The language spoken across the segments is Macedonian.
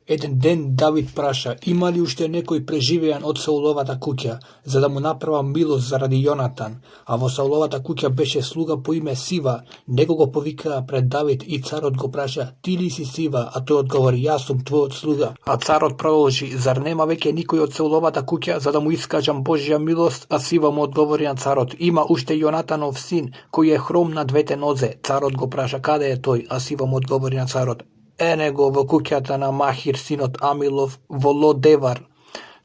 Еден ден Давид праша, има ли уште некој преживеан од Сауловата куќа, за да му направа милост заради Јонатан, а во Сауловата куќа беше слуга по име Сива, него го повикаа пред Давид и царот го праша, ти ли си Сива, а тој одговори, јас сум твојот слуга. А царот продолжи, зар нема веќе никој од Сауловата куќа, за да му искажам Божја милост, а Сива му одговори на царот, има уште Јонатанов син, кој е хром на двете нозе. Царот го праша, каде е тој, а Сива му одговори на царот, ене го во куќата на Махир синот Амилов во Лодевар.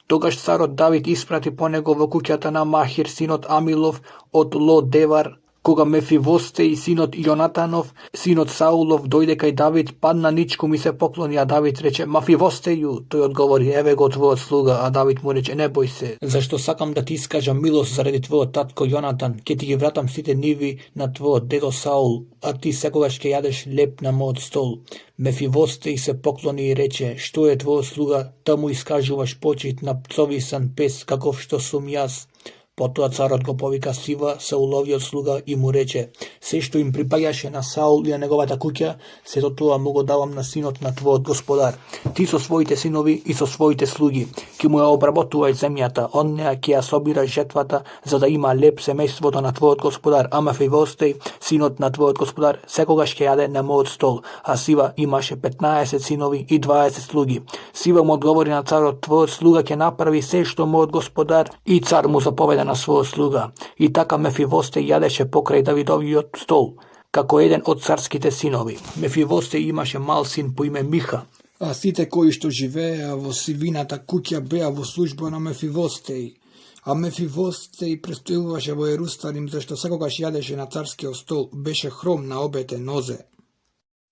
Тогаш царот Давид испрати по него во куќата на Махир синот Амилов од Лодевар. Кога Мефивостеј синот Јонатанов, синот Саулов, дојде кај Давид, падна ничку ми се поклони, а Давид рече, Мафивостеју, тој одговори, еве го твојот слуга, а Давид му рече, не бој се, зашто сакам да ти искажам милост заради твојот татко Јонатан, ќе ти ги вратам сите ниви на твојот дедо Саул, а ти секогаш ќе јадеш леп на мојот стол. Мефивостеј се поклони и рече, што е твојот слуга, та му искажуваш почит на пцовисан пес, каков што сум јас. Потоа царот го повика Сива, Сауловиот слуга, и му рече, се што им припаѓаше на Саул и на неговата куќа, сето тоа му го давам на синот на твојот господар. Ти со своите синови и со своите слуги, ќе му ја обработувај земјата, он неа ќе ја собира жетвата, за да има леп семејството на твојот господар, а Мефивостеј, синот на твојот господар, секогаш ќе јаде на мојот стол, а Сива имаше 15 синови и 20 слуги. Сива му одговори на царот, твојот слуга ќе направи се што мојот господар, и цар му заповеда на својот слуга. И така Мефивостеј јадеше покрај Давидовиот стол, како еден од царските синови. Мефивостеј имаше мал син по име Миха, а сите кои што живееа во Сивината куќа беа во служба на Мефивостеј. А Мефивостеј престојуваше во Ерусалим, зашто секогаш јадеше на царскиот стол, беше хром на обете нозе.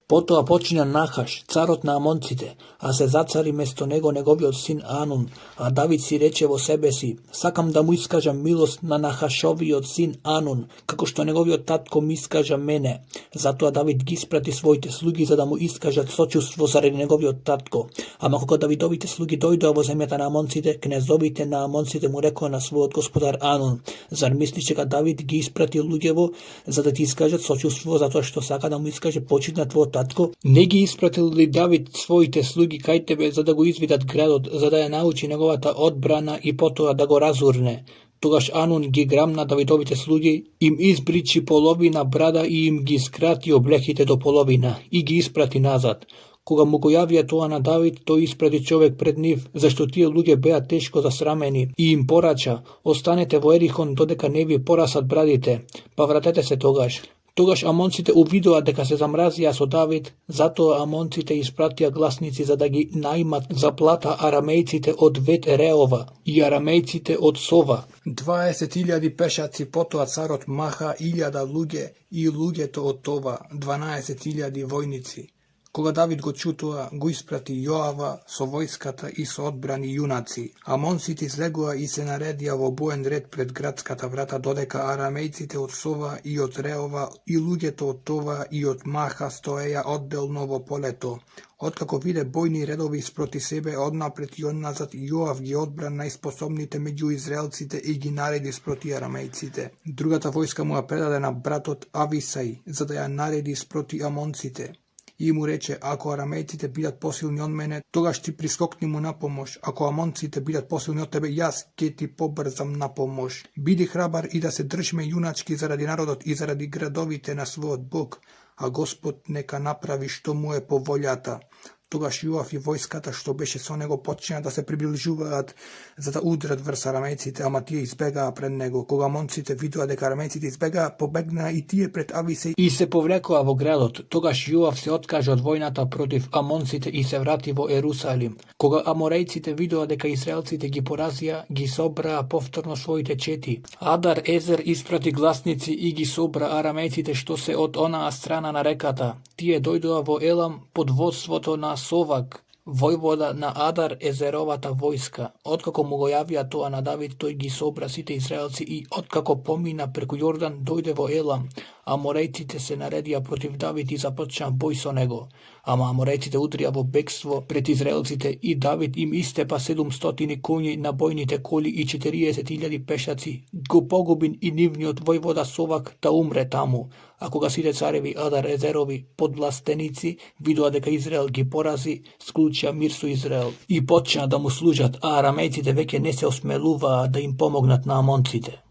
Потоа почина Нахаш, царот на амонците, а се зацари место него неговиот син Анун, а Давид си рече во себе си, сакам да му искажам милост на Нахашовиот син Анун, како што неговиот татко ми искажа мене. Затоа Давид ги испрати своите слуги за да му искажат сочувство заради неговиот татко. Ама кога Давидовите слуги дојдоа во земјата на амонците, кнезовите на амонците му рекоа на својот господар Анун, зар мислиш дека Давид ги испрати луѓево за да ти искажат сочувство затоа што сака да му искаже почит на твојот татко? Не ги испратил ли Давид своите слуги кај тебе за да го извидат градот, за да ја научи неговата одбрана и потоа да го разурне? Тогаш Анун ги грамна Давидовите слуги, им избричи половина брада и им ги скрати облеките до половина и ги испрати назад. Кога му го јавија тоа на Давид, тој испрати човек пред нив, зашто тие луѓе беа тешко засрамени, и им порача, останете во Ерихон додека не ви порасат брадите, па вратете се тогаш. Тогаш амонците увидоа дека се замразија со Давид, затоа амонците испратија гласници за да ги најмат за плата арамејците од Вет Реова и арамејците од Сова. 20.000 пешаци, потоа царот маха 1000 луѓе и луѓето од Това, 12.000 војници. Кога Давид го чу тоа, го испрати Јоава со војската и со одбрани јунаци. Амонците излегоа и се наредија во боен ред пред градската врата, додека арамејците од Сова и од Реова и луѓето од Това и од Маха стоеја одделно во полето. Откако виде бојни редови спроти себе, однапред и одназад, Јоав ги одбра најспособните меѓу израелците и ги нареди спроти арамејците. Другата војска му ја предаде на братот Ависај, за да ја нареди спроти амонците. И му рече, ако арамејците бидат посилни од мене, тогаш ти прискокни му на помош. Ако амонците бидат посилни од тебе, јас ќе ти побрзам на помош. Биди храбар и да се држиме јуначки заради народот и заради градовите на својот Бог, а Господ нека направи што му е по волјата. Тогаш Јоав и војската што беше со него почна да се приближуваат за да удрат врз арамејците, ама тие избегаа пред него. Кога амонците видоа дека арамејците избегаа, побегнаа и тие пред Ависеј и се повлекоа во градот. Тогаш Јоав се откажа од војната против амонците и се врати во Ерусалим. Кога аморејците видоа дека израелците ги поразија, ги собраа повторно своите чети. Адар Езер испрати гласници и ги собра арамејците што се од онаа страна на реката. Тие дојдоа во Елам под водството на Совак, војвода на Адар Езеровата војска. Откако му го јавија тоа на Давид, тој ги собра сите израелци и откако помина преку Јордан, дојде во Елам. Аморејците се наредија против Давид и започна бој со него. Ама амореците удрија во бегство пред израелците и Давид им истепа 700 коњи на бојните коли и 40.000 пешаци, го погубин и нивниот војвода Совак да умре таму. А кога сите цареви Адар Езерови подвластеници видоа дека Израел ги порази, склучија мир со Израел и почна да му служат, а арамејците веќе не се осмелуваа да им помогнат на амонците.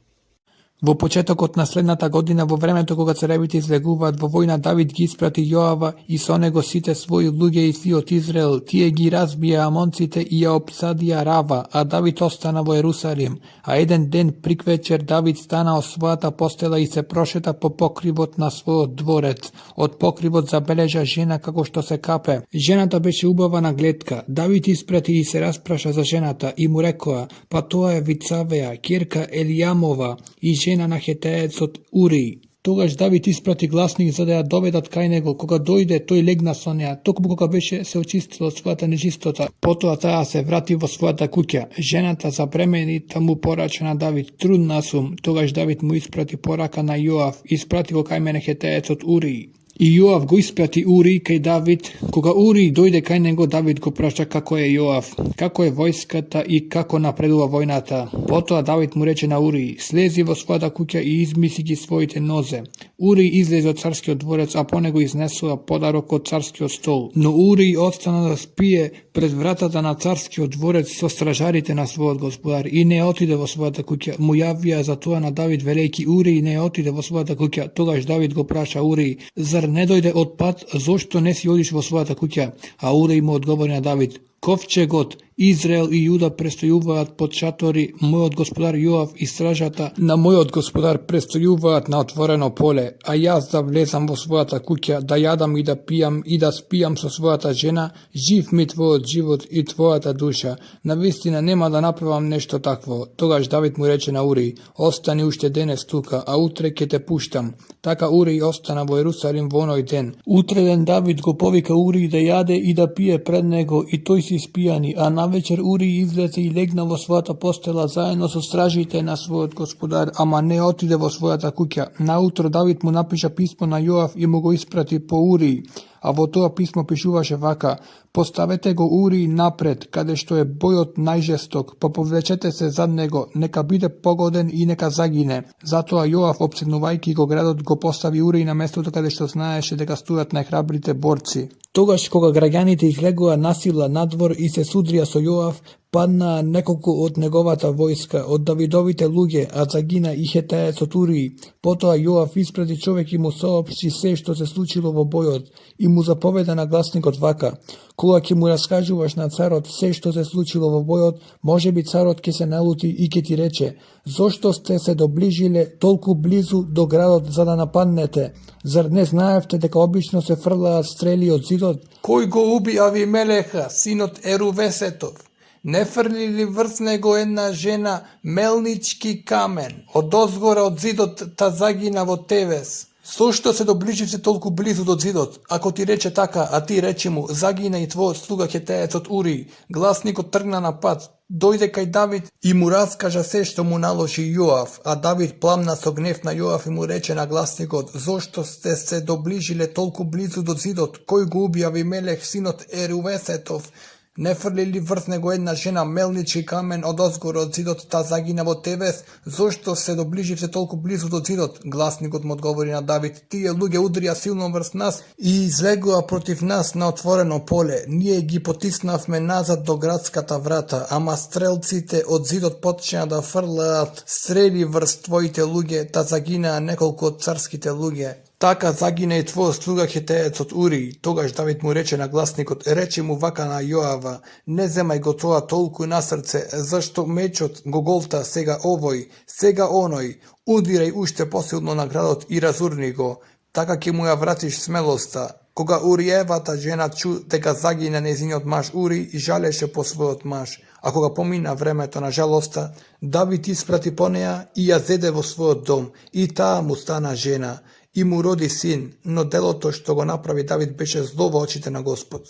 Во почетокот на следната година, во времето кога царевите излегуваат во војна, Давид ги испрати Јоава и со него сите своји луѓе и сиот Израел. Тие ги разбија амонците и ја опсадија Рава, а Давид остана во Ерусалим. А еден ден приквечер Давид стана од својата постела и се прошета по покривот на својот дворец. Од покривот забележа жена како што се капе. Жената беше убава на гледка. Давид испрати и се распраша за жената и му рекоа: па тоа е Вицавеја, ќерка Елијамова и жена на хетеецот Ури. Тогаш Давид испрати гласник за да ја доведат кај него. Кога дојде, тој легна со неа, токму кога беше се очистила од својата нечистота. Потоа таа се врати во својата куќа. Жената забремени да му порача на Давид: трудна сум. Тогаш Давид му испрати порака на Јоав, испрати го кај мене хетеецот Ури. И Јоав го испрати Ури кај Давид. Кога Ури дојде кај него, Давид го праша како е Јоав, како е војската и како напредува војната. Потоа Давид му рече на Ури: слези во својата куќа и измиси ги своите нозе. Ури излезе од царскиот дворец, а по него изнесува подарок од царскиот стол. Но Ури остана да спие пред вратата на царскиот дворец со стражарите на својот господар и не отиде во својата куќа. Му јавија за тоа на Давид велејки: Ури не отиде во својата куќа. Тогаш Давид го праша Ури: зар не дојде од пат, зошто не си одиш во својата куќа? А Ури му одговори на Давид: ковчегот Израел и Јуда престојуваат под шатори, мојот господар Јоав и стражата на мојот господар престојуваат на отворено поле, а јас да влезам во својата куќа, да јадам и да пијам и да спијам со својата жена, жив ми твојот живот и твојата душа. Навистина нема да направам нешто такво. Тогаш Давид му рече на Ури: остани уште денес тука, а утре ќе те пуштам. Така Ури остана во Ерусалим во оној ден. Утре ден Давид го повика Ури да јаде и да пие пред него и тој си спијани, а навечер Ури излезе и легна во својата постела заедно со стражите на својот господар, ама не отиде во својата куќа. Наутро Давид му напиша писмо на Јоав и му го испрати по Ури, а во тоа писмо пишуваше вака: поставете го Ури напред, каде што е бојот најжесток, па повлечете се зад него, нека биде погоден и нека загине. Затоа Јоав, обседнувајќи го градот, го постави Ури на местото каде што знаеше дека стојат најхрабрите борци. Тогаш кога граѓаните излегоа насила надвор и се судрија со Јоав, паднаа неколку од неговата војска, од Давидовите луѓе, а загина и хетеецот Ури. Потоа Јоав испрати човек и му соопшти се што се случило во бојот и му заповеда на гласникот вака: кога ќе му раскажуваш на царот се што се случило во бојот, можеби царот ќе се налути и ќе ти рече: зошто сте се доближиле толку близу до градот за да нападнете? Зар не знаевте дека обично се фрлаат стрели од зидот? Кој го уби Авимелеха, синот Ерувесетов? Не фрли ли врз него една жена мелнички камен? Одозгора од зидот та загина во Тевес. Зошто се доближивте толку близу до зидот? Ако ти рече така, а ти речи му: загина и твојот слуга хетеецот Ури. Гласникот тргна на пат, дојде кај Давид и му раскажа се што му наложи Јоав, а Давид пламна со гнев на Јоав и му рече на гласникот: зошто сте се доближиле толку близу до зидот? Кој го уби Авимелех, синот Ерувесетов? Не фрли ли врз него една жена мелнички камен одозгора од зидот та загина во Тевес? Зошто се доближивте толку близу до зидот? Гласникот му одговори на Давид: тие луѓе удрија силно врз нас и излегоа против нас на отворено поле. Ние ги потиснавме назад до градската врата, ама стрелците од зидот почнаа да фрлаат стрели врз твоите луѓе, та загинаа неколку од царските луѓе. Така загина и твојот слуга хетеецот Ури. Тогаш Давид му рече на гласникот: рече му вака на Јоава: не земај го тоа толку на срце, зашто мечот го голта сега овој, сега оној. Удирај уште посилно на градот и разурни го, така ќе му ја вратиш смелоста. Кога Уриевата жена чу дека загина незиниот маж Ури, и жалеше по својот маж. А кога помина времето на жалоста, Давид испрати по неа и ја зеде во својот дом, и таа му стана жена и му роди син, но делото што го направи Давид беше зло во очите на Господ.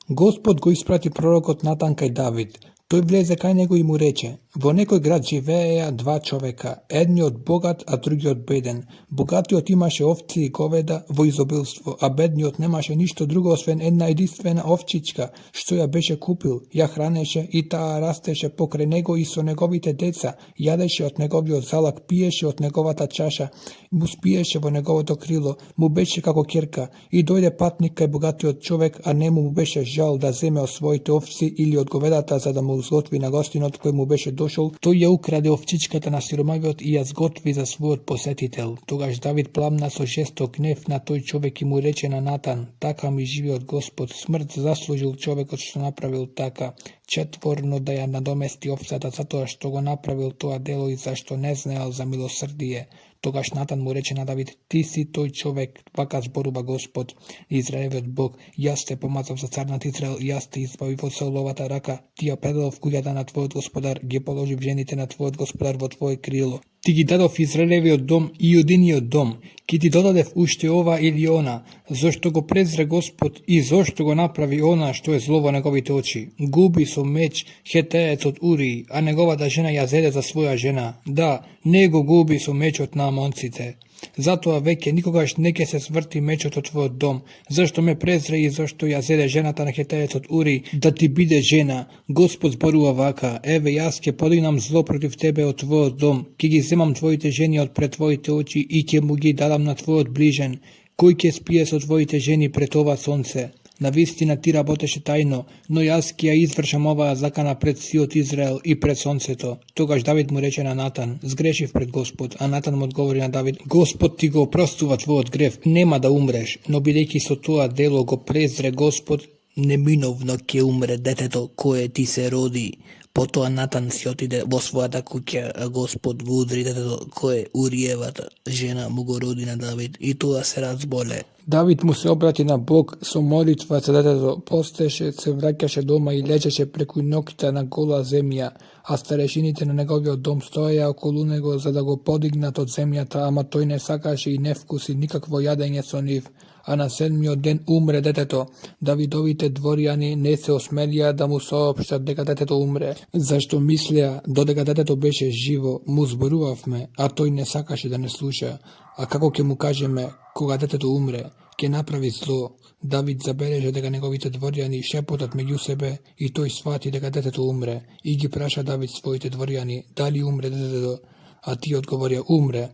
Господ го испрати пророкот Натан кај Давид. Тој влезе кај него и му рече: Во некој град живееја два човека, едниот богат, а другиот беден. Богатиот имаше овци и говеда во изобилство, а бедниот немаше ништо друго освен една единствена овчичка, што ја беше купил, ја хранеше и таа растеше покрај него и со неговите деца, јадеше од неговиот залак, пиеше од неговата чаша, му спиеше во неговото крило, му беше како ќерка, и дојде патник кај богатиот човек, а нему му беше жал да земе од своите овци или од говедата за да му зготви на гостинот кој му беше дошол, тој ја украде овчичката на сиромавиот и ја зготви за својот посетител. Тогаш Давид пламна со жесток гнев на тој човек и му рече на Натан: така ми живеот Господ, смрт заслужил човекот што направил така, четворно да ја надомести овцата затоа што го направил тоа дело и зашто не знаел за милосрдие. Тогаш Натан му рече на Давид: ти си тој човек, вака зборува Господ, Израелевиот Бог, јас те помазав за цар над Израел, јас те избавив од Сауловата рака, ти ја предадов куќата на твојот господар, ги положив жените на твојот господар во твое крило. Ти ги дадов Израелевиот дом и јудиниот дом, ки ти додадев уште ова или она, зошто го презре Господ и зошто го направи она што е зло во неговите очи. Губи со меч хетеецот Урии, а неговата жена ја зеде за своја жена. Да, не го губи со мечот на амонците. Затоа веќе никогаш не ќе се сврти мечот од твојот дом, зашто ме презре и зашто ја зеде жената на хетеецот Ури, да ти биде жена. Господ зборува вака: еве јас ќе подигнам зло против тебе од твојот дом, ќе ги земам твоите жени од пред твоите очи и ќе му ги дадам на твојот ближен, кој ќе спие со твоите жени пред ова сонце. Навистина ти работеше тајно, но јас ќе ја извршам оваа закана пред сиот Израел и пред сонцето. Тогаш Давид му рече на Натан: сгрешив пред Господ, а Натан му одговори на Давид: Господ ти го опростува твојот грев, нема да умреш, но бидејќи со тоа дело го презре Господ, неминовно ќе умре детето кое ти се роди. Потоа Натан си отиде во својата куќа, а Господ го удри детето кое Уриевата жена му го роди на Давид, и тоа се разболе. Давид му се обрати на Бог со молитва за детето, постеше, се враќаше дома и лежеше преку ноќта на гола земја, а старешините на неговиот дом стоеја околу него за да го подигнат од земјата, ама тој не сакаше и не вкуси никакво јадење со нив. А на 7-миот ден умре детето. Давидовите дворјани не се осмелија да му соопштат дека детето умре, зашто мислеа додека детето беше живо, му зборувавме, а тој не сакаше да не слуша. А како ќе му кажеме кога детето умре, ќе направи зло? Давид забележа дека неговите дворјани шепотат меѓу себе и тој свати дека детето умре и ги праша Давид своите дворјани: дали умре детето? А тие одговорија: умре.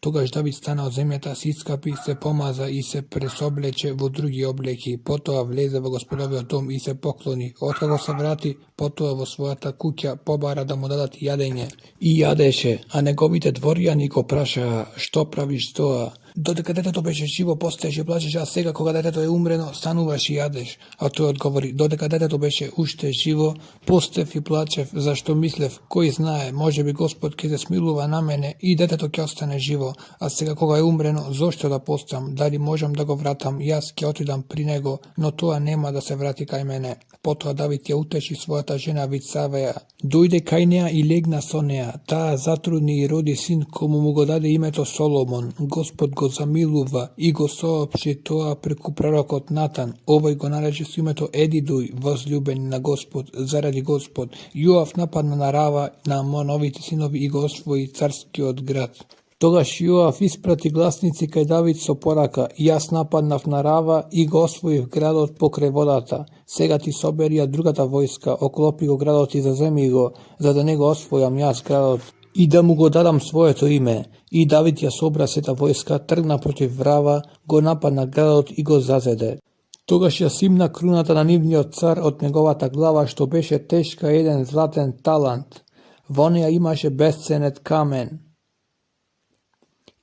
Тогаш Давид стана од земјата, се искапи, се помаза и се пресоблече во други облеки, потоа влезе во Господовиот дом и се поклони. Откако се врати, потоа во својата куќа побара да му дадат јадење. И јадеше, а неговите дворјани го прашаа: што правиш тоа? Додека детето беше живо, постеше и плачеше, а сега кога детето е умрено, стануваш и јадеш. А тој одговори: додека детето беше уште живо, постев и плачев, зашто мислев: кој знае, можеби Господ ќе се смилува на мене и детето ќе остане живо. А сега кога е умрено, зошто да постам? Дали можам да го вратам? Јас ќе отидам при него, но тоа нема да се врати кај мене. Потоа Давид ја утеши својата жена Вицавеја. Дојде кај неа и легна со неа. Таа затрудни и роди син, кому му го даде името Соломон. Господ го замилува и го соопшти тоа преку пророкот Натан. Овој го нарече со името Едидуј, возлюбен на Господ, заради Господ. Јоав нападна на Рава, на Амоновите синови и го освои царскиот град. Тогаш Јоав испрати гласници кај Давид со порака: јас нападнав на Рава и го освоив градот покрај водата. Сега ти соберија другата војска, оклопи го градот и заземи го, за да не го освојам јас градот и да му го дадам своето име. И Давид ја собра сета војска, тргна против Рава, го нападна градот и го зазеде. Тогаш ја симна круната на нивниот цар од неговата глава, што беше тешка еден златен талант. Во неја имаше бесценет камен.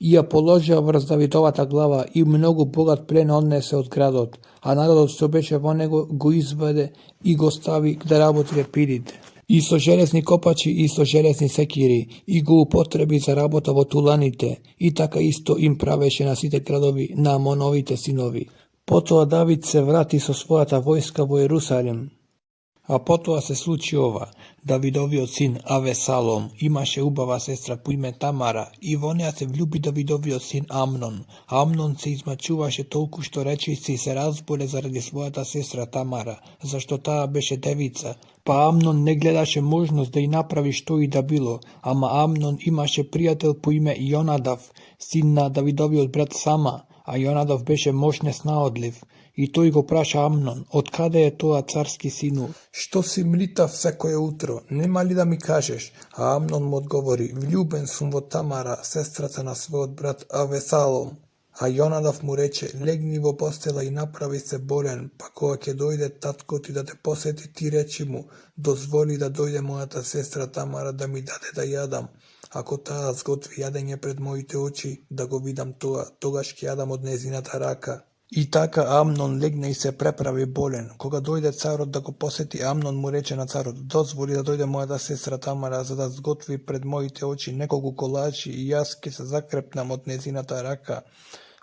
И ја положија врз Давидовата глава и многу богат плен однесе од градот, а народот што беше во него го изведе и го стави да работи репидите. И со железни копачи и со железни секири, и го употреби за работа во туланите, и така исто им правеше на сите градови на Амоновите синови. Потоа Давид се врати со својата војска во Ерусалим. A потоа се случи ова. Давидовиот син Авесалом имаше убава сестра по име Тамара и во неа се влюби Давидовиот син Амнон. Амнон се измачуваше толку што речиси се разболе заради својата сестра Тамара, зашто таа беше девица. Па Амнон не гледаше можност да и направи што и да било, ама Амнон имаше пријател по име Јонадав, син на Давидовиот брат Сама, а Јонадав беше мош неснаодлив. И тој го праша Амнон, од каде е тоа царски сину? Што си млитав секое утро, нема ли да ми кажеш? А Амнон му одговори, влюбен сум во Тамара, сестрата на својот брат Авесалом. А Јонадав му рече, легни во постела и направи се болен, па кога ќе дојде татко ти да те посети, ти речи му, дозволи да дојде мојата сестра Тамара да ми даде да јадам. Ако таа сготви јадење пред моите очи, да го видам тоа, тогаш ќе јадам од незината рака. И така Амнон легна и се преправи болен. Кога дојде царот да го посети, Амнон му рече на царот, дозволи да дојде мојата сестра Тамара за да сготви пред моите очи неколку колачи и јас ќе се закрепнам од незината рака.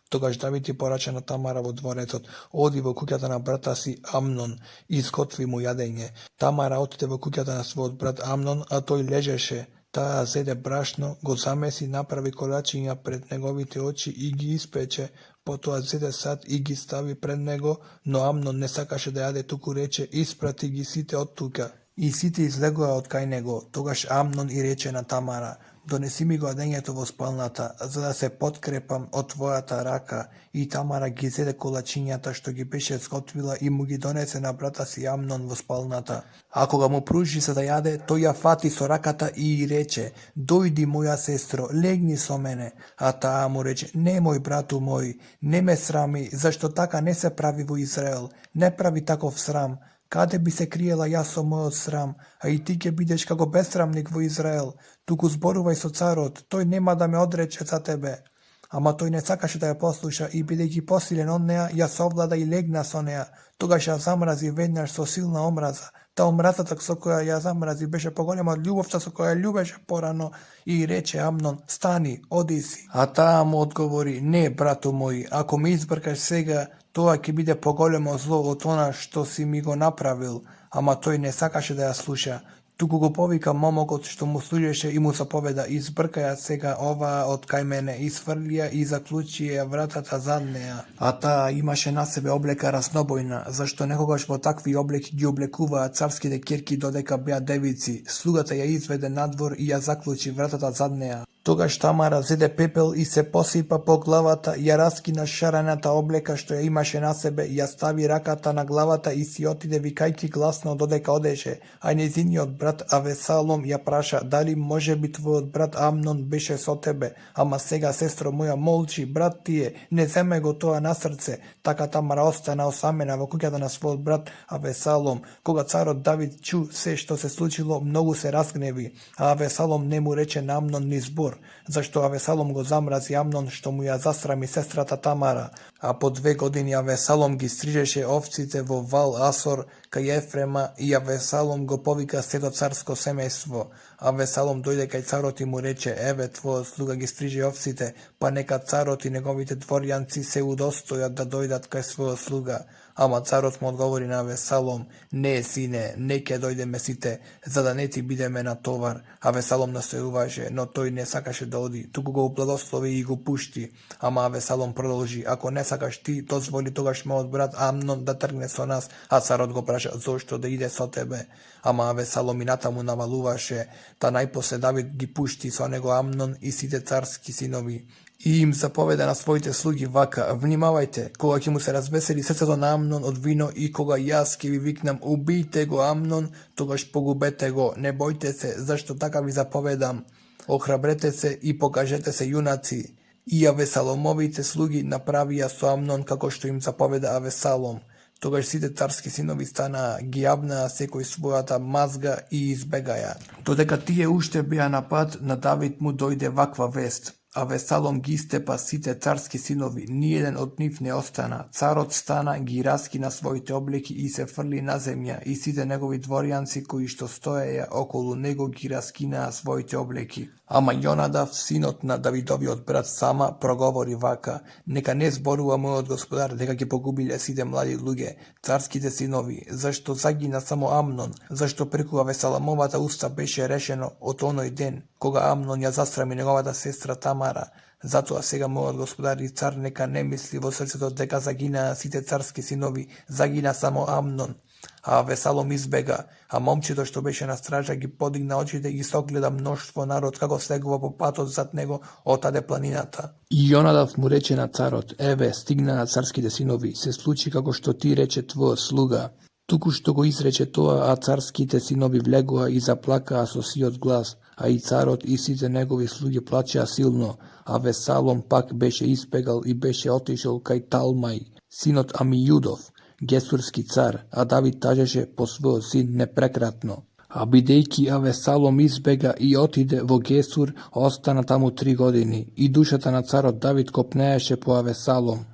Тогаш Давид ја порача на Тамара во дворецот, оди во куќата на брата си Амнон и сготви му јадење. Тамара отиде во куќата на својот брат Амнон, а тој лежеше. Таа зеде брашно, го замеси, направи колачиња пред неговите очи и ги испече, потоа зеде сад и ги стави пред него, но Амнон не сакаше да јаде, туку рече, испрати ги сите од тука. И сите излегоа од кај него. Тогаш Амнон и рече на Тамара, донеси ми го јадењето во спалната, за да се подкрепам од твојата рака. И Тамара ги зеде колачињата што ги беше сготвила и му ги донесе на брата си Амнон во спалната. А кога му пружи за да јаде, тој ја фати со раката и рече, дојди моја сестро, легни со мене. А таа му рече, немој брату мој, не ме срами, зашто така не се прави во Израел, не прави таков срам. Каде би се криела јас со мојот срам, а и ти ќе бидеш како бесрамник во Израел, туку зборувај со царот, тој нема да ме одрече за тебе. Ама тој не сакаше да ја послуша и бидејќи посилен од неа, ја совлада и легна со неа. Тогаш ја замрази веднаш со силна омраза. Та омразата со која ја замрази беше поголема од љубовта со која љубеше порано и рече Амнон, стани, оди си. А таа му одговори, не, брату мој, ако ме избркаш сега, тоа ќе биде поголемо зло од она што си ми го направил. Ама тој не сакаше да ја слуша. Туку го повика момокот што му служеше и му заповеда, избркаја сега оваа од кај мене, изфрли ја и заклучи ја вратата зад неа. А таа имаше на себе облека разнобојна, зашто некогаш во такви облеки ги облекуваа царските ќерки додека беа девици. Слугата ја изведе надвор и ја заклучи вратата зад неа. Тогаш Тамара зеде пепел и се посипа по главата, ја раскина шарената облека што ја имаше на себе, ја стави раката на главата и си отиде викајќи гласно додека одеше, а нејзиниот брат Авесалом ја праша, дали може би твојот брат Амнон беше со тебе, ама сега сестро моја молчи, брат тие, не земе го тоа на срце. Така Тамара остана осамена во куќата на својот брат Авесалом. Кога царот Давид чу се што се случило, многу се разгневи, а Авесалом не му рече на Амнон ни збор, зашто Авесалом го замрази Амнон што му ја засрами сестрата Тамара. А по 2 години Авесалом ги стрижеше овците во Вал Асор кај Ефрема и Авесалом го повика сето царско семејство. Авесалом дојде кај царот и му рече, еве твојот слуга ги стриже овците, па нека царот и неговите дворјанци се удостојат да дојдат кај својот слуга. Ама царот му одговори на Авесалом, не, сине, не ќе дојдеме сите, за да не ти бидеме на товар. Авесалом настојуваше, но тој не сакаше да оди, туку го благослови и го пушти. Ама Авесалом продолжи, ако не сакаш ти, дозволи тогаш мојот брат Амнон да тргне со нас, а царот го праша, зошто да иде со тебе. Ама Авесалом и натаму навалуваше, та најпосле Давид ги пушти со него Амнон и сите царски синови. И им заповеда на своите слуги вака, внимавајте, кога ќе му се развесели срцето на Амнон од вино и кога јас ќе ви викнам, убијте го Амнон, тогаш погубете го, не бојте се, зашто така ви заповедам. Охрабрете се и покажете се јунаци. И Авесаломовите слуги направија со Амнон како што им заповеда Авесалом. Тогаш сите царски синови станаа, ги јавнаа секој својата мазга и избегаја. Додека тие уште беа на пат, на Давид му дојде ваква вест. Авесалом ги истепа сите царски синови, ниеден од нив не остана. Царот стана, ги раскина своите облеки и се фрли на земја, и сите негови дворјанци кои што стоеја околу него ги раскинаа своите облеки. Ама Јонадав, синот на Давидовиот брат Сама, проговори вака: нека не зборува мојот господар дека ќе погубиле сите млади луѓе, царските синови, зашто загина само Амнон, зашто преку Авесаломовата уста беше решено од оној ден, кога Амнон ја засрами неговата сестра Тамара. Затоа сега мојот господар и цар нека не мисли во срцето дека загинаа сите царски синови, загина само Амнон. А Авесалом избега, а момчето што беше на стража ги подигна очите и согледа мноштво народ како слегува по патот зад него отаде планината. И Јонадав му рече на царот: еве, стигна на царските синови, се случи како што ти рече твојот слуга. Туку што го изрече тоа, а царските синови влегоа и заплакаа со сиот глас, а и царот и сите негови слуги плачеа силно. А Авесалом пак беше избегал и беше отишол кај Талмај, синот Амијудов, гесурски цар, а Давид тажеше по својот син непрекратно. А бидејќи Авесалом избега и отиде во Гесур, остана таму 3 години, и душата на царот Давид копнееше по Авесалом,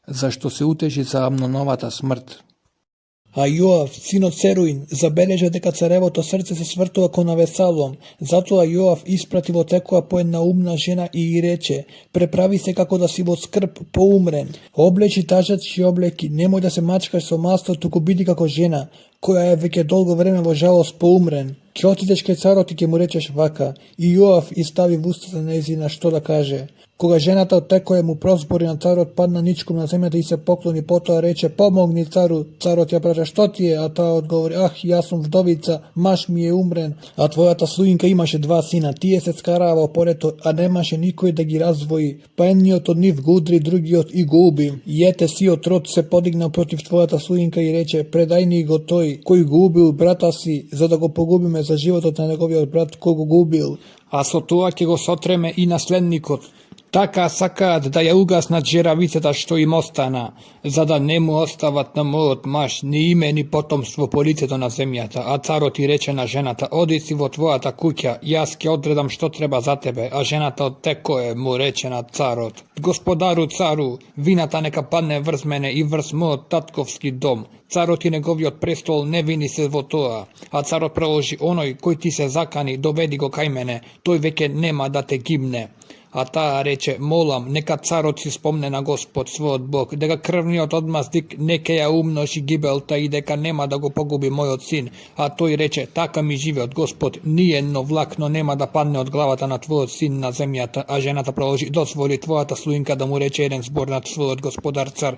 зашто се утеши за Амноновата смрт. А Јоав, синот Церуин, забележа дека царевото срце се свртува кон Авесалом, затоа Јоав испрати во текоа по една умна жена и рече: преправи се како да си во скрб поумрен, облечи тажачи облеки, немој да се мачкаш со масто, туку биди како жена, која е веќе долго време во жалост поумрен. Ќе отидеш кај царот и ќе му речеш вака. И Јоав изстави в устата нејзина што да каже. Кога жената од текоја му прозбори на царот, падна ничком на земјата и се поклони, потоа рече: помогни цару. Царот ја праша: што ти е? А таа одговори: ах, јас сум вдовица, маж ми е умрен, а твојата слугинка имаше 2 сина, тие се скараа во полето, а немаше никој да ги раздвои, па едниот од нив го удри, другиот и го уби. И ете, сиот род се подигна против твојата слугинка и рече: предај ни го тој кој го убил брата си, за да го погубиме за животот на неговиот брат кој го убил, а со тоа ќе го сотреме и наследникот. Така сакаат да ја угаснат жеравицата што им остана, за да не му остават на мојот маж ни име ни потомство по лицето на земјата. А царот и рече на жената: оди си во твојата куќа, јас ќе одредам што треба за тебе. А жената од текое му рече на царот: господару цару, вината нека падне врз мене и врз мојот татковски дом. Царот и неговиот престол не вини се во тоа. А царот проложи: оној кој ти се закани, доведи го кај мене, тој веќе нема да те гибне. А таа рече: молам, нека царот си спомне на Господ својот Бог, дека крвниот одмаздик не ќе ја умножи гибелта и дека нема да го погуби мојот син. А тој рече: така ми живеот Господ, ни едно влакно нема да падне од главата на твојот син на земјата. А жената проложи: дозволи твојата слугинка да му рече еден збор на својот господар цар.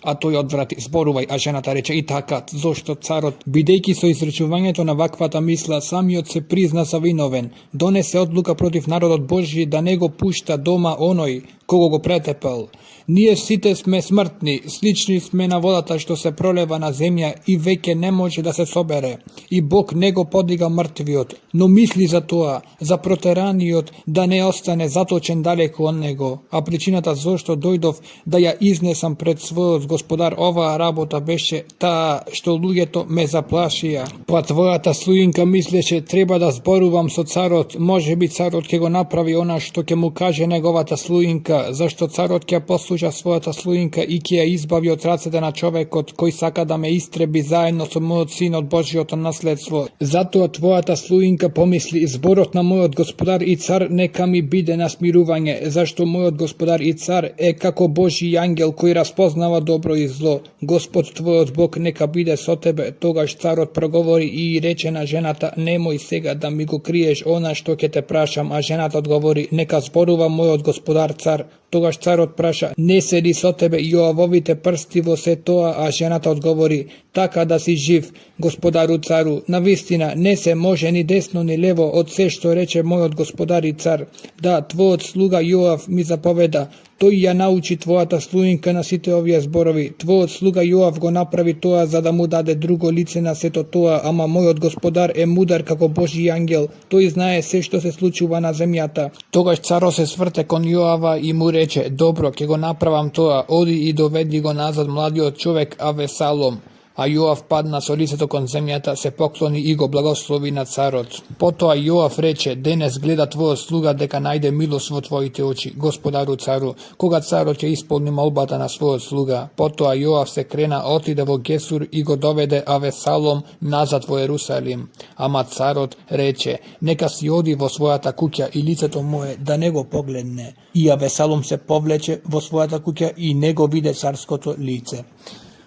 А тој одврати: зборувај. А жената рече: и така, зошто царот, бидејќи со изречувањето на ваквата мисла самиот се призна за виновен, донесе одлука против народот Божји да не го пушта дома оној кого го претепел. Ние сите сме смртни, слични сме на водата што се пролева на земја и веќе не може да се собере. И Бог не го подига мртвиот, но мисли за тоа, за протераниот да не остане заточен далеку од него. А причината зошто дојдов да ја изнесам пред својот господар оваа работа беше таа што луѓето ме заплашија. Па твојата слугинка мислеше: треба да зборувам со царот, може би царот ќе го направи она што ќе му каже неговата слугинка, зашто царот ќе послуша својата слугинка и ќе ја избави од рацете на човекот кој сака да ме истреби заедно со мојот син од Божјото наследство. Затоа твојата слугинка помисли: зборот на мојот господар и цар нека ми биде на смирување, зашто мојот господар и цар е како Божји ангел кој распознава добро и зло. Господ твојот Бог нека биде со тебе. Тогаш царот проговори и рече на жената: немој сега да ми го криеш она што ќе те прашам. А жената одговори: нека зборува мојот господар цар. Тогаш царот праша: не се ли со тебе Јоавовите прсти во се тоа? А жената одговори: така да си жив, господару цару, навистина не се може ни десно ни лево од се што рече мојот господар и цар. Да, твојот слуга Јоав ми заповеда, тој ја научи твојата слугинка на сите овие зборови. Твојот слуга Јоав го направи тоа за да му даде друго лице на сето тоа, ама мојот господар е мудар како Божји ангел, тој знае се што се случува на земјата. Тогаш царот се сврте кон Јоава и му рече: добро, ќе го направам тоа, оди и доведи го назад младиот човек Авесалом. A Joav padna so licето kon zemljata, se pokloni i go blagoslovi na carot. Potom Joav reče, denes gleda tvoj sluga deka najde milost vo tvojite oči, gospodaru caru, koga carot je ispolni molbata na svoj sluga. Potom Joav se krena, otide vo Gesur i go dovede Avesalom nazad vo Jerusalim. Ama carot reče, neka si odi vo svojata kuća i liceto moje, da nego pogledne. I Avesalom se povleče vo svojata kuća i nego vide carskoto lice.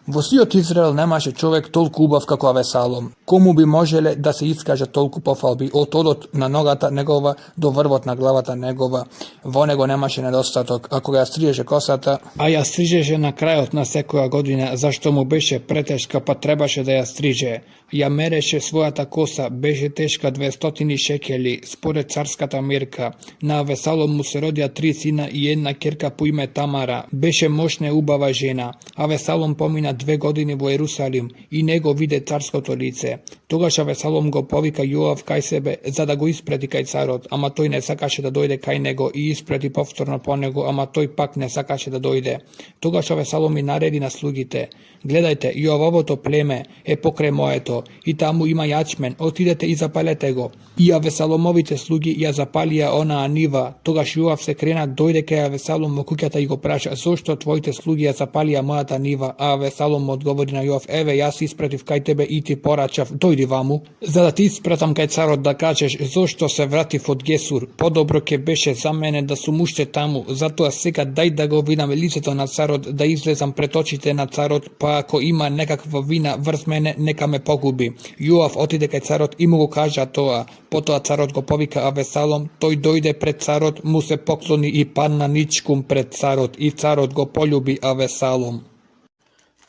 Во сиот Израел немаше човек толку убав како Авесалом. Кому би можеле да се искаже толку пофалби од одот на ногата негова до врвот на главата негова. Во него немаше недостаток, а кога ја стрижеше косата, а ја стрижеше на крајот на секоја година, зашто му беше претешка, па требаше да ја стриже. Ја мереше својата коса, беше тешка 200 шекели, според царската мерка. На Авесалом му се родија 3 сина и една керка по име Тамара. Беше мощна и убава жена. Авесалом помина 2 години во Ерусалим и него виде царското лице. Тогаш Авесалом го повика Јоав кај себе за да го испрети кај царот, ама тој не сакаше да дојде кај него и испрети повторно по него, ама тој пак не сакаше да дојде. Тогаш Авесалом и нареди на слугите: гледајте, Јоавовото племе е покрај моето и таму има јачмен, отидете и запалете го. И Авесаломовите слуги ја запалија онаа нива. Тогаш Јоав се крена, дојде кај Авесалом во куќата и го праша: зошто твоите слуги ја запалија мојата нива? А Авесалом одговори на Јоав: еве, јас испратив кај тебе и ти порачав, дојди ваму, за да ти испратам кај царот да кажеш зошто се вратив од Гесур. Подобро ке беше за мене да сум уште таму, затоа сега дај да го видам лицето на царот, да излезам пред очите на царот, па ако има некаква вина врз мене, нека ме погуби. Јоав отиде кај царот и му го кажа тоа. Потоа царот го повика Авесалом, тој дојде пред царот, му се поклони и падна ничкум пред царот, и царот го полюби Авесалом.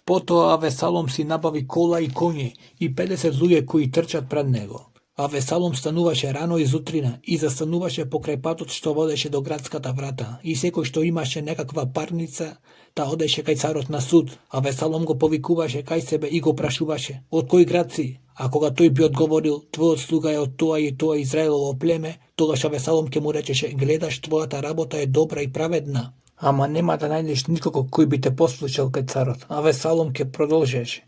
Потоа Авесалом си набави кола и коњи и 50 луѓе кои трчат пред него. Авесалом стануваше рано изутрина и застануваше покрај патот што водеше до градската врата, и секој што имаше некаква парница, та одеше кај царот на суд. Авесалом го повикуваше кај себе и го прашуваше: од кој град си? А кога тој би одговорил: твојот слуга е од тоа и тоа Израелово племе, тогаш Авесалом ќе му речеше: гледаш, твојата работа е добра и праведна, ама нема да најдеш никого кој би те послушал кај царот. Авесалом ќе продолжеше: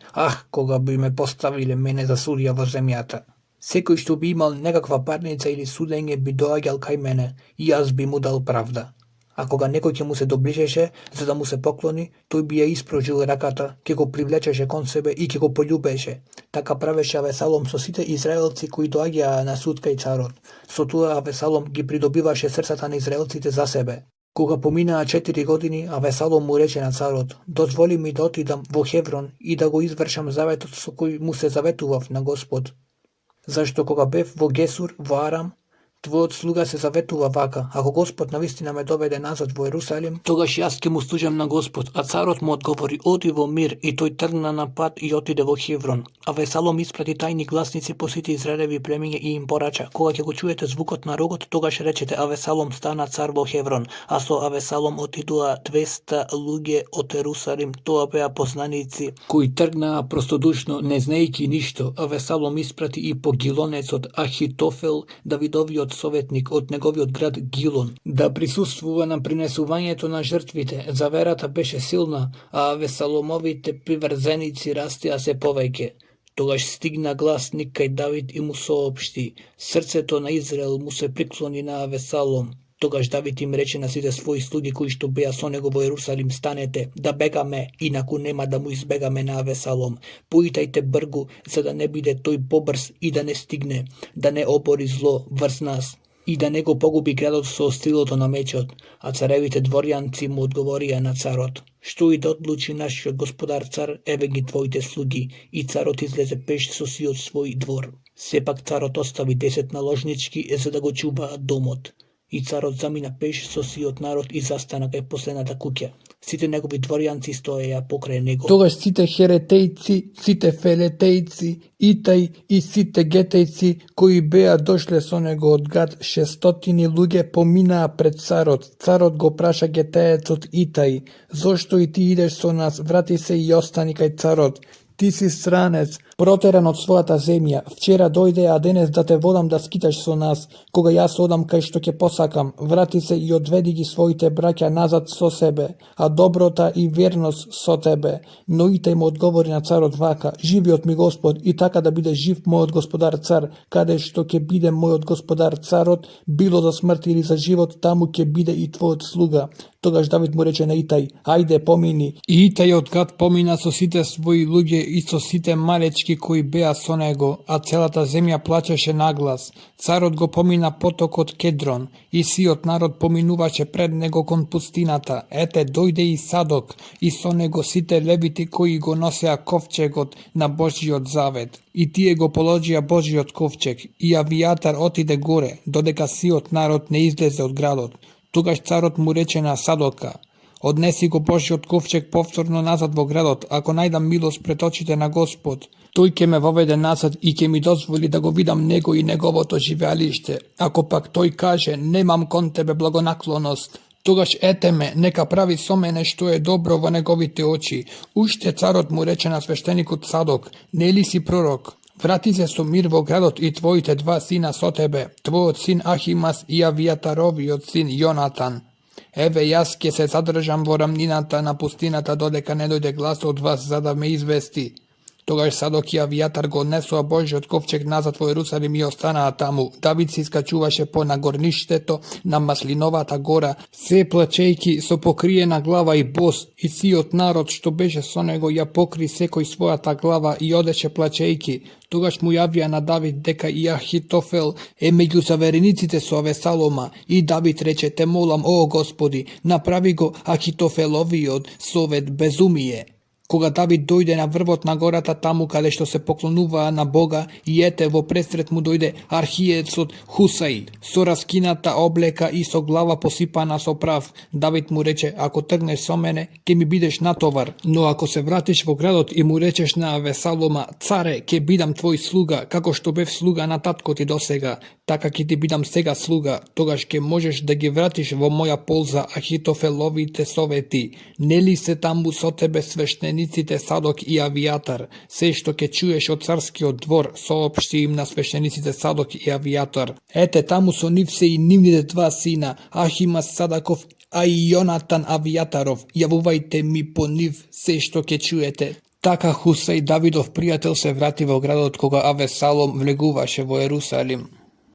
кога би ме поставиле мене за судија во земјата. Секој што би имал некаква парница или судење би доаѓал кај мене и јас би му дал правда. А кога некој ќе му се доближеше за да му се поклони, тој би ја испружил раката, ќе го привлечеше кон себе и ќе го полюбеше. Така правеше Авесалом со сите израелци кои доаѓаа на суд кај царот. Со тоа Авесалом ги придобиваше срцата на израелците за себе. Кога поминаа 4 години, Авесалом му рече на царот: дозволи ми да отидам во Хеврон и да го извршам заветот со кој му се заветував на Господ. Зашто кога бев во Гесур, во Арам, твојот слуга се заветува вака: ако Господ навистина ме доведе назад во Ерусалим, тогаш јас ќе му служам на Господ. А царот му одговори: оди во мир, и тој тргна на пат и отиде во Хеврон. Авесалом испрати тајни гласници по сите Израелеви племиња и им порача: кога ќе го чуете звукот на рогот, тогаш речете: Авесалом стана цар во Хеврон. А со Авесалом отидоа 200 луѓе од Ерусалим. Тоа беа познаници кои тргнаа простодушно, не знаејќи ништо. Авесалом испрати и по гилонецот Ахитофел, Давидовиот советник од неговиот град Гилон, да присуствува на принесувањето на жртвите. Заверата беше силна, а Авесаломовите приврзеници растеа се повеќе. Тогаш стигна гласник кај Давид и му соопшти: срцето на Израел му се приклони на Авесалом. Тогаш Давид им рече на сите своји слуги кои што беа со него во Ерусалим: станете, да бегаме, инаку нема да му избегаме на Авесалом. Поитајте бргу, за да не биде тој побрз и да не стигне, да не обори зло врз нас и да не го погуби градот со стилото на мечот. А царевите дворјанци му одговорија на царот: што и да одлучи нашиот господар цар, еве ги твоите слуги. И царот излезе пеш со сиот свој двор. Сепак царот остави 10 наложнички за да го чуваат домот. И царот замина пеш со сиот народ и застана кај последната куќа. Сите негови дворјанци стоеја покрај него. Тогаш сите херетејци, сите фелетејци, Итај и сите гетејци кои беа дошле со него од Гад, 600 луѓе поминаа пред царот. Царот го праша гетеецот Итај: зошто и ти идеш со нас? Врати се и остани кај царот. Ти си странец, proteran od svojata zemja. Včera dojde, a danes da te vodam da skitaš so nas, koga ja odam kaj što ke posakam. Vrati se i odvedi gi svojite braća nazad so sebe, a dobrota i vjernost so tebe. No i te mu odgovori na car od vaka, živi od mi gospod, i taka da bide živ moj od gospodar car, kade što ke bide moj od gospodar carot, bilo za smrt ili za život, tamo ke bide i tvoj od sluga. Togaž David mu reče na Itaj, ajde pomini. I Itaj odkad pomina so site svoji luđe i so site malečki koji bea so nego, a celata zemlja plaćeše naglas. Carot go pomina potok od Kedron, i siot narod pominuvaće pred nego kon pustinata. Ete dojde i Sadok, i so nego site leviti koji go nosea kovčegot na Božji od zavet. I tije go polođija Božji od kovčeg, i Avijatar otide gore, dodeka siot narod ne izleze od gradot. Tugaž carot mu reče na Sadoka, odnesi go Božji od kovčeg povtorno nazad vo gradot, ako najdam milost pretočite na Gospod. Tuj ke me vovede nazad i ke mi dozvoli da go vidam nego i njegovo to živjalište. Ako pak toj kaže, nemam kon tebe blagonaklonost, tugaž ete me, neka pravi so mene što je dobro vo njegovite oči. Ušte carot mu reče na svešteniku Sadok, ne li si prorok? Vrati se so mir vo gradot i tvojite dva sina so tebe, tvoj od sin Ahimas i Avijatarovi od sin Jonatan. Eve jaske se zadržam vo ravninata na pustinata dodeka ne dojde glas od vas za da me izvesti. Togaž Sadok i Avijatar go odnesu a Božji od kovčeg nazad vo Jerusalim i ostana tamu. David si skačuvaše po na gorništeto, na maslinovata gora, sve plačejki so pokrijena glava i bos, i siot narod što beže so nego ja pokri sekoj svoja ta glava i odeše plačejki. Togaž mu javija na David deka i Ahitofel među zaverenicite su Avesaloma, i David reče te molam, o Gospodi, napravi go Ahitofelovi od sovet bezumije. Koga David dojde na vrvot na gorata tamu kade što se poklonuva na Boga, i ete vo presret mu dojde Arhijec od Husai, so raskinata obleka i so glava posipana so prav. David mu reče, ako trgneš so mene, ke mi bideš na tovar. No ako se vratiš vo gradot i mu rečeš na Avesaloma, care, ke bidam tvoj sluga, kako što bev sluga na tatko ti dosega, taka ke ti bidam sega sluga, togaž ke možeš da gi vratiš vo moja polza Ahitofelovite soveti. Ne li se tamu so tebe sveštenicite Sadok i Avijatar, sve što ke čuješ od carski od dvor, soopšti im na sveštenicite Sadok i Avijatar. Ete tamu so nivse i nivnide dva sina, Ahimas Sadakov, a i Jonatan Avijatarov, javuvajte mi po niv sve što ke čujete. Taka Husaj Davidov prijatelj se vrati vo grad od koga Avesalom vleguvaše vo Jerusalim.